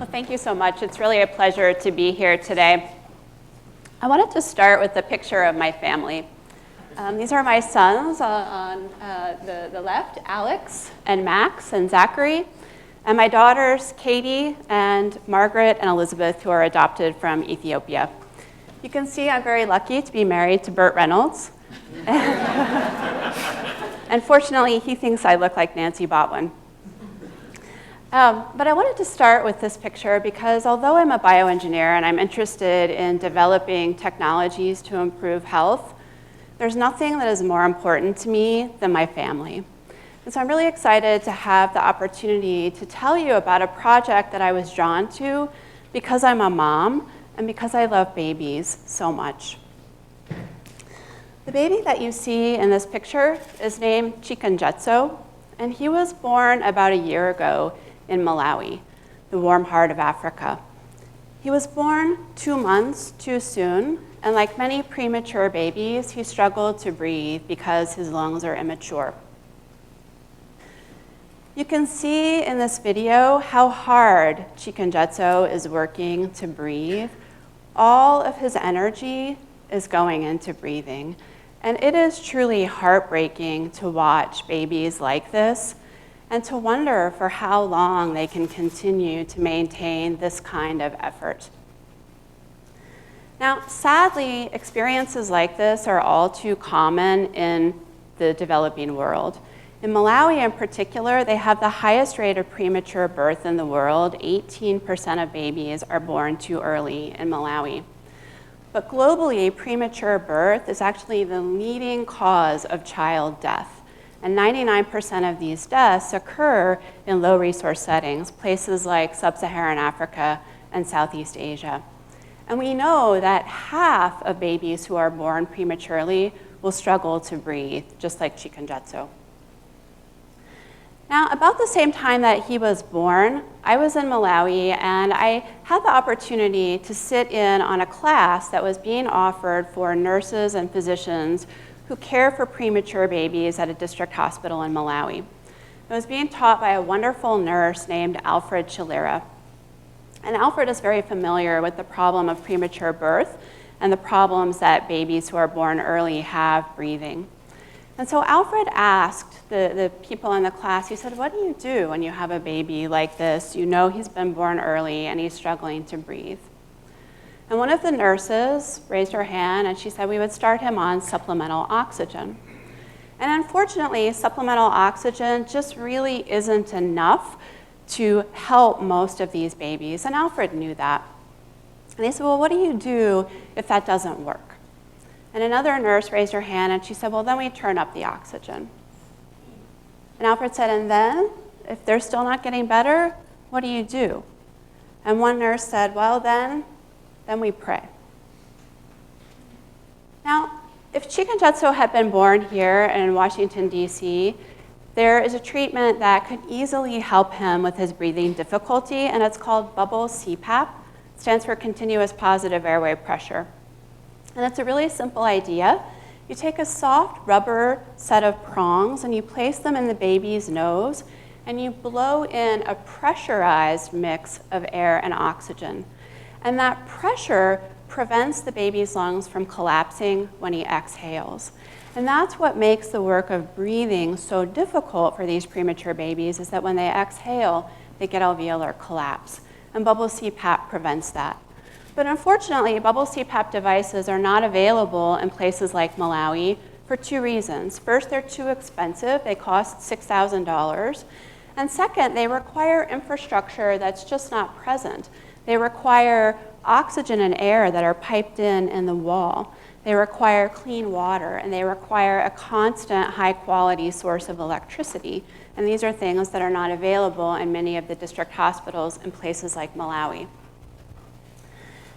Well, thank you so much. It's really a pleasure to be here today. I wanted to start with a picture of my family. These are my sons on the left, Alex and Max and Zachary, and my daughters, Katie and Margaret and Elizabeth, who are adopted from Ethiopia. You can see I'm very lucky to be married to Burt Reynolds. Unfortunately, he thinks I look like Nancy Botwin. But I wanted to start with this picture because although I'm a bioengineer and I'm interested in developing technologies to improve health, there's nothing that is more important to me than my family. And so I'm really excited to have the opportunity to tell you about a project that I was drawn to because I'm a mom and because I love babies so much. The baby that you see in this picture is named Chikunjetso, and he was born about a year ago in Malawi, the warm heart of Africa. He was born 2 months too soon, and like many premature babies, he struggled to breathe because his lungs are immature. You can see in this video how hard Chikunjetso is working to breathe. All of his energy is going into breathing, and it is truly heartbreaking to watch babies like this and to wonder for how long they can continue to maintain this kind of effort. Now, sadly, experiences like this are all too common in the developing world. In Malawi in particular, they have the highest rate of premature birth in the world. 18% of babies are born too early in Malawi. But globally, premature birth is actually the leading cause of child death. And 99% of these deaths occur in low-resource settings, places like sub-Saharan Africa and Southeast Asia. And we know that half of babies who are born prematurely will struggle to breathe, just like Chikunjetso. Now, about the same time that he was born, I was in Malawi, and I had the opportunity to sit in on a class that was being offered for nurses and physicians who care for premature babies at a district hospital in Malawi. It was being taught by a wonderful nurse named Alfred Chilera. And Alfred is very familiar with the problem of premature birth and the problems that babies who are born early have breathing. And so Alfred asked the people in the class, he said, what do you do when you have a baby like this? You know he's been born early and he's struggling to breathe. And one of the nurses raised her hand and she said we would start him on supplemental oxygen. And unfortunately, supplemental oxygen just really isn't enough to help most of these babies. And Alfred knew that. And he said, well, what do you do if that doesn't work? And another nurse raised her hand and she said, well, then we turn up the oxygen. And Alfred said, and then, if they're still not getting better, what do you do? And one nurse said, well, then we pray. Now, if Chikunjetso had been born here in Washington, D.C., there is a treatment that could easily help him with his breathing difficulty, and it's called bubble CPAP. It stands for continuous positive airway pressure. And it's a really simple idea. You take a soft rubber set of prongs and you place them in the baby's nose, and you blow in a pressurized mix of air and oxygen. And that pressure prevents the baby's lungs from collapsing when he exhales. And that's what makes the work of breathing so difficult for these premature babies, is that when they exhale, they get alveolar collapse. And bubble CPAP prevents that. But unfortunately, bubble CPAP devices are not available in places like Malawi for 2 reasons. First, they're too expensive. They cost $6,000. And second, they require infrastructure that's just not present. They require oxygen and air that are piped in the wall. They require clean water, and they require a constant high-quality source of electricity. And these are things that are not available in many of the district hospitals in places like Malawi.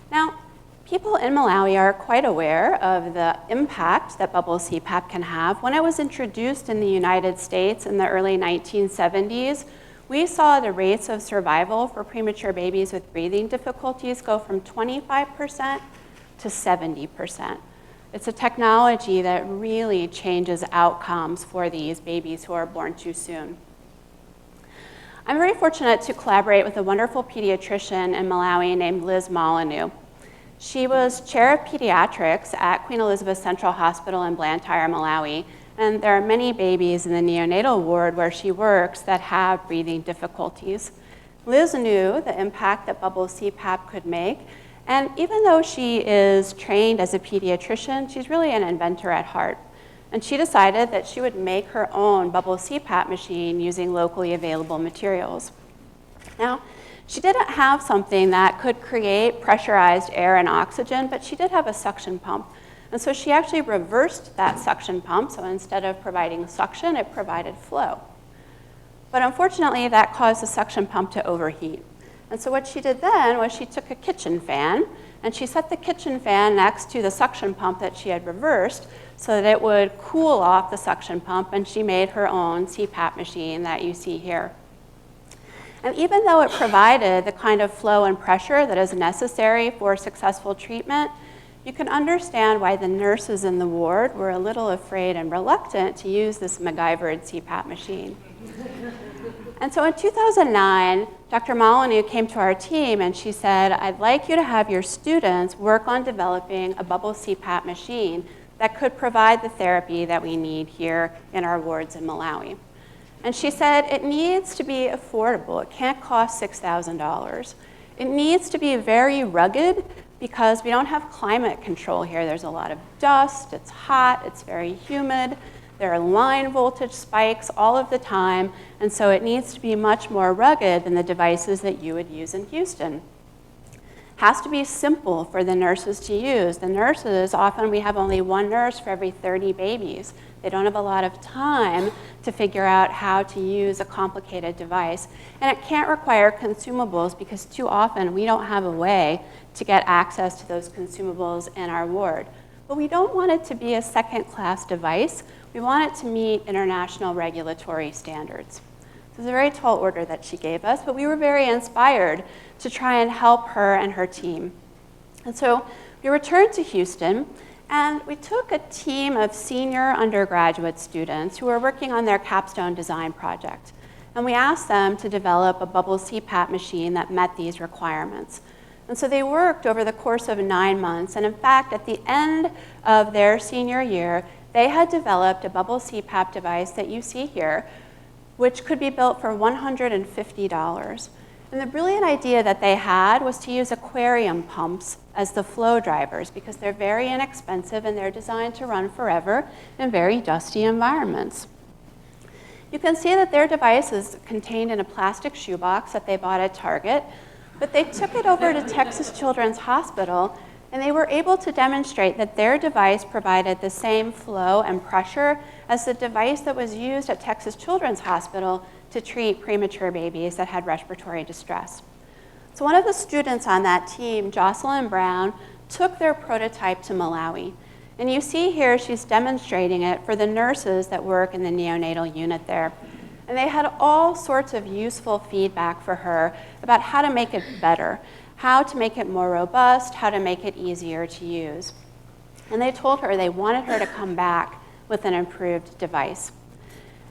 Now, people in Malawi are quite aware of the impact that bubble CPAP can have. When it was introduced in the United States in the early 1970s, we saw the rates of survival for premature babies with breathing difficulties go from 25% to 70%. It's a technology that really changes outcomes for these babies who are born too soon. I'm very fortunate to collaborate with a wonderful pediatrician in Malawi named Liz Molyneux. She was chair of pediatrics at Queen Elizabeth Central Hospital in Blantyre, Malawi, and there are many babies in the neonatal ward where she works that have breathing difficulties. Liz knew the impact that bubble CPAP could make, and even though she is trained as a pediatrician, she's really an inventor at heart. And she decided that she would make her own bubble CPAP machine using locally available materials. Now, she didn't have something that could create pressurized air and oxygen, but she did have a suction pump. And so she actually reversed that suction pump, so instead of providing suction, it provided flow. But unfortunately, that caused the suction pump to overheat. And so what she did then was she took a kitchen fan, and she set the kitchen fan next to the suction pump that she had reversed so that it would cool off the suction pump, and she made her own CPAP machine that you see here. And even though it provided the kind of flow and pressure that is necessary for successful treatment, you can understand why the nurses in the ward were a little afraid and reluctant to use this MacGyvered CPAP machine. And so in 2009, Dr. Molyneux came to our team and she said, I'd like you to have your students work on developing a bubble CPAP machine that could provide the therapy that we need here in our wards in Malawi. And she said, it needs to be affordable. It can't cost $6,000. It needs to be very rugged because we don't have climate control here. There's a lot of dust, it's hot, it's very humid. There are line voltage spikes all of the time, and so it needs to be much more rugged than the devices that you would use in Houston. Has to be simple for the nurses to use. The nurses, often we have only one nurse for every 30 babies. They don't have a lot of time to figure out how to use a complicated device. And it can't require consumables because too often we don't have a way to get access to those consumables in our ward. But we don't want it to be a second-class device. We want it to meet international regulatory standards. So it's a very tall order that she gave us, but we were very inspired to try and help her and her team. And so we returned to Houston, and we took a team of senior undergraduate students who were working on their capstone design project. And we asked them to develop a bubble CPAP machine that met these requirements. And so they worked over the course of 9 months, and in fact, at the end of their senior year, they had developed a bubble CPAP device that you see here, which could be built for $150. And the brilliant idea that they had was to use aquarium pumps as the flow drivers because they're very inexpensive and they're designed to run forever in very dusty environments. You can see that their device is contained in a plastic shoebox that they bought at Target, but they took it over to Texas Children's Hospital, and they were able to demonstrate that their device provided the same flow and pressure as the device that was used at Texas Children's Hospital to treat premature babies that had respiratory distress. So one of the students on that team, Jocelyn Brown, took their prototype to Malawi. And you see here she's demonstrating it for the nurses that work in the neonatal unit there. And they had all sorts of useful feedback for her about how to make it better, how to make it more robust, how to make it easier to use. And they told her they wanted her to come back with an improved device.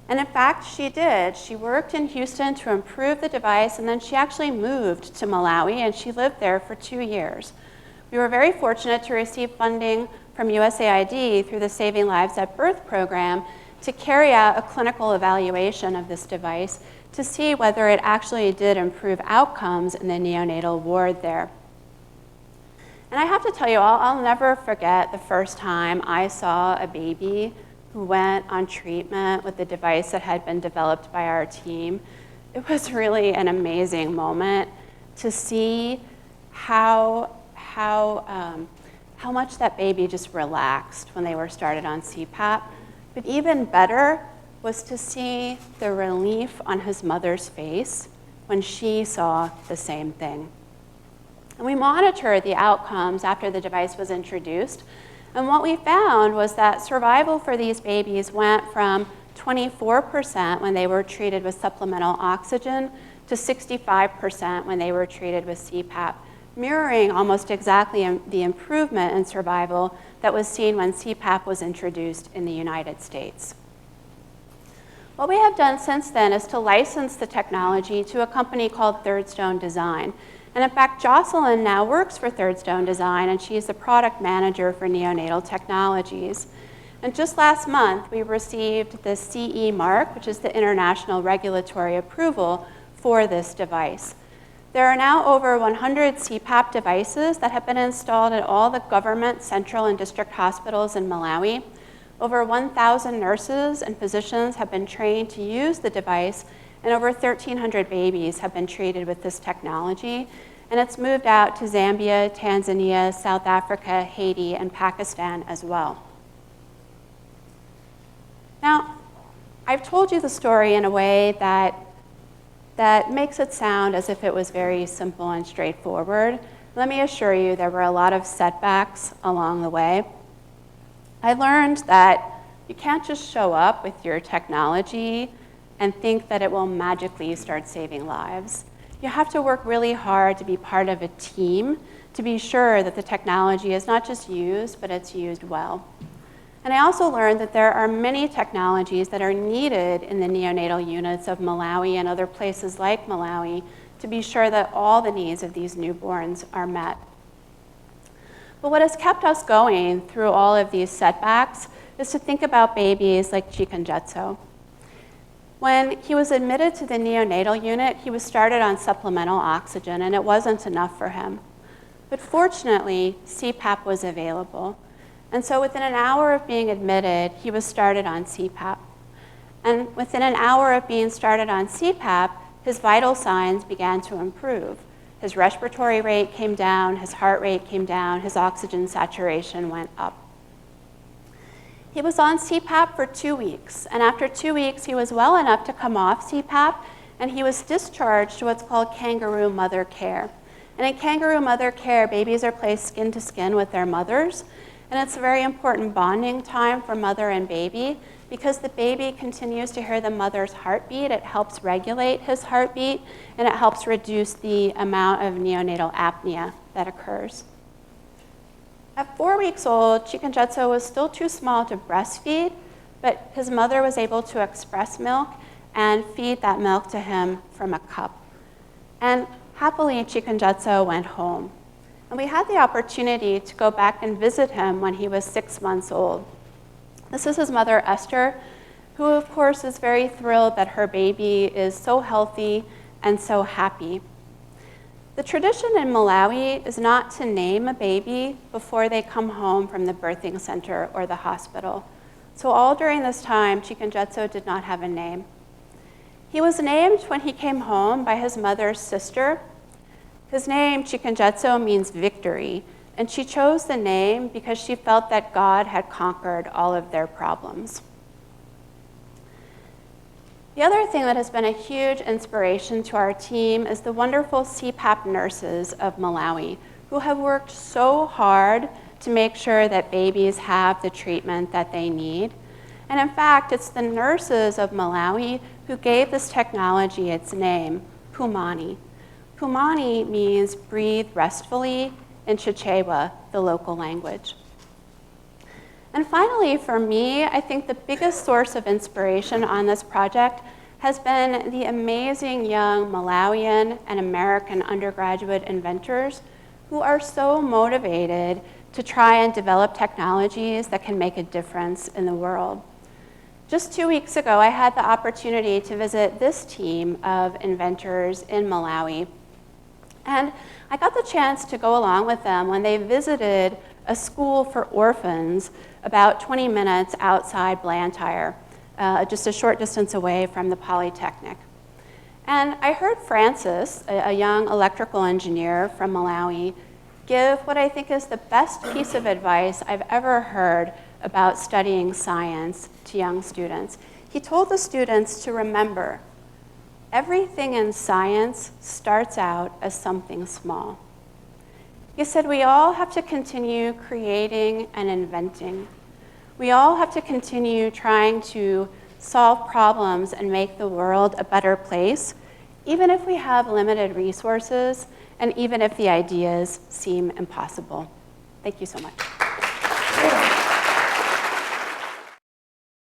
And in fact, she did. She worked in Houston to improve the device, and then she actually moved to Malawi, and she lived there for 2 years. We were very fortunate to receive funding from USAID through the Saving Lives at Birth program to carry out a clinical evaluation of this device to see whether it actually did improve outcomes in the neonatal ward there. And I have to tell you, I'll never forget the first time I saw a baby who went on treatment with the device that had been developed by our team. It was really an amazing moment to see how much that baby just relaxed when they were started on CPAP. But even better was to see the relief on his mother's face when she saw the same thing. And we monitored the outcomes after the device was introduced. And what we found was that survival for these babies went from 24% when they were treated with supplemental oxygen to 65% when they were treated with CPAP, mirroring almost exactly the improvement in survival that was seen when CPAP was introduced in the United States. What we have done since then is to license the technology to a company called Third Stone Design. And in fact, Jocelyn now works for Third Stone Design, and she's the product manager for neonatal technologies. And just last month, we received the CE mark, which is the international regulatory approval for this device. There are now over 100 CPAP devices that have been installed at all the government, central, and district hospitals in Malawi. Over 1,000 nurses and physicians have been trained to use the device, and over 1,300 babies have been treated with this technology. And it's moved out to Zambia, Tanzania, South Africa, Haiti, and Pakistan as well. Now, I've told you the story in a way that makes it sound as if it was very simple and straightforward. Let me assure you, there were a lot of setbacks along the way. I learned that you can't just show up with your technology and think that it will magically start saving lives. You have to work really hard to be part of a team to be sure that the technology is not just used, but it's used well. And I also learned that there are many technologies that are needed in the neonatal units of Malawi and other places like Malawi to be sure that all the needs of these newborns are met. But what has kept us going through all of these setbacks is to think about babies like Chikanjetso. When he was admitted to the neonatal unit, he was started on supplemental oxygen, and it wasn't enough for him. But fortunately, CPAP was available. And so within an hour of being admitted, he was started on CPAP. And within an hour of being started on CPAP, his vital signs began to improve. His respiratory rate came down, his heart rate came down, his oxygen saturation went up. He was on CPAP for 2 weeks, and after 2 weeks, he was well enough to come off CPAP, and he was discharged to what's called kangaroo mother care. And in kangaroo mother care, babies are placed skin to skin with their mothers, and it's a very important bonding time for mother and baby because the baby continues to hear the mother's heartbeat. It helps regulate his heartbeat, and it helps reduce the amount of neonatal apnea that occurs. At 4 weeks old, Chikanjetso was still too small to breastfeed, but his mother was able to express milk and feed that milk to him from a cup. And happily, Chikanjetso went home. And we had the opportunity to go back and visit him when he was 6 months old. This is his mother, Esther, who of course is very thrilled that her baby is so healthy and so happy. The tradition in Malawi is not to name a baby before they come home from the birthing center or the hospital. So all during this time, Chikanjetso did not have a name. He was named when he came home by his mother's sister. His name, Chikanjetso, means victory, and she chose the name because she felt that God had conquered all of their problems. The other thing that has been a huge inspiration to our team is the wonderful CPAP nurses of Malawi, who have worked so hard to make sure that babies have the treatment that they need. And in fact, it's the nurses of Malawi who gave this technology its name, Pumani. Pumani means breathe restfully in Chichewa, the local language. And finally, for me, I think the biggest source of inspiration on this project has been the amazing young Malawian and American undergraduate inventors who are so motivated to try and develop technologies that can make a difference in the world. Just 2 weeks ago, I had the opportunity to visit this team of inventors in Malawi. And I got the chance to go along with them when they visited a school for orphans about 20 minutes outside Blantyre, just a short distance away from the Polytechnic. And I heard Francis, a young electrical engineer from Malawi, give what I think is the best piece of advice I've ever heard about studying science to young students. He told the students to remember, everything in science starts out as something small. He said we all have to continue creating and inventing. We all have to continue trying to solve problems and make the world a better place, even if we have limited resources and even if the ideas seem impossible. Thank you so much.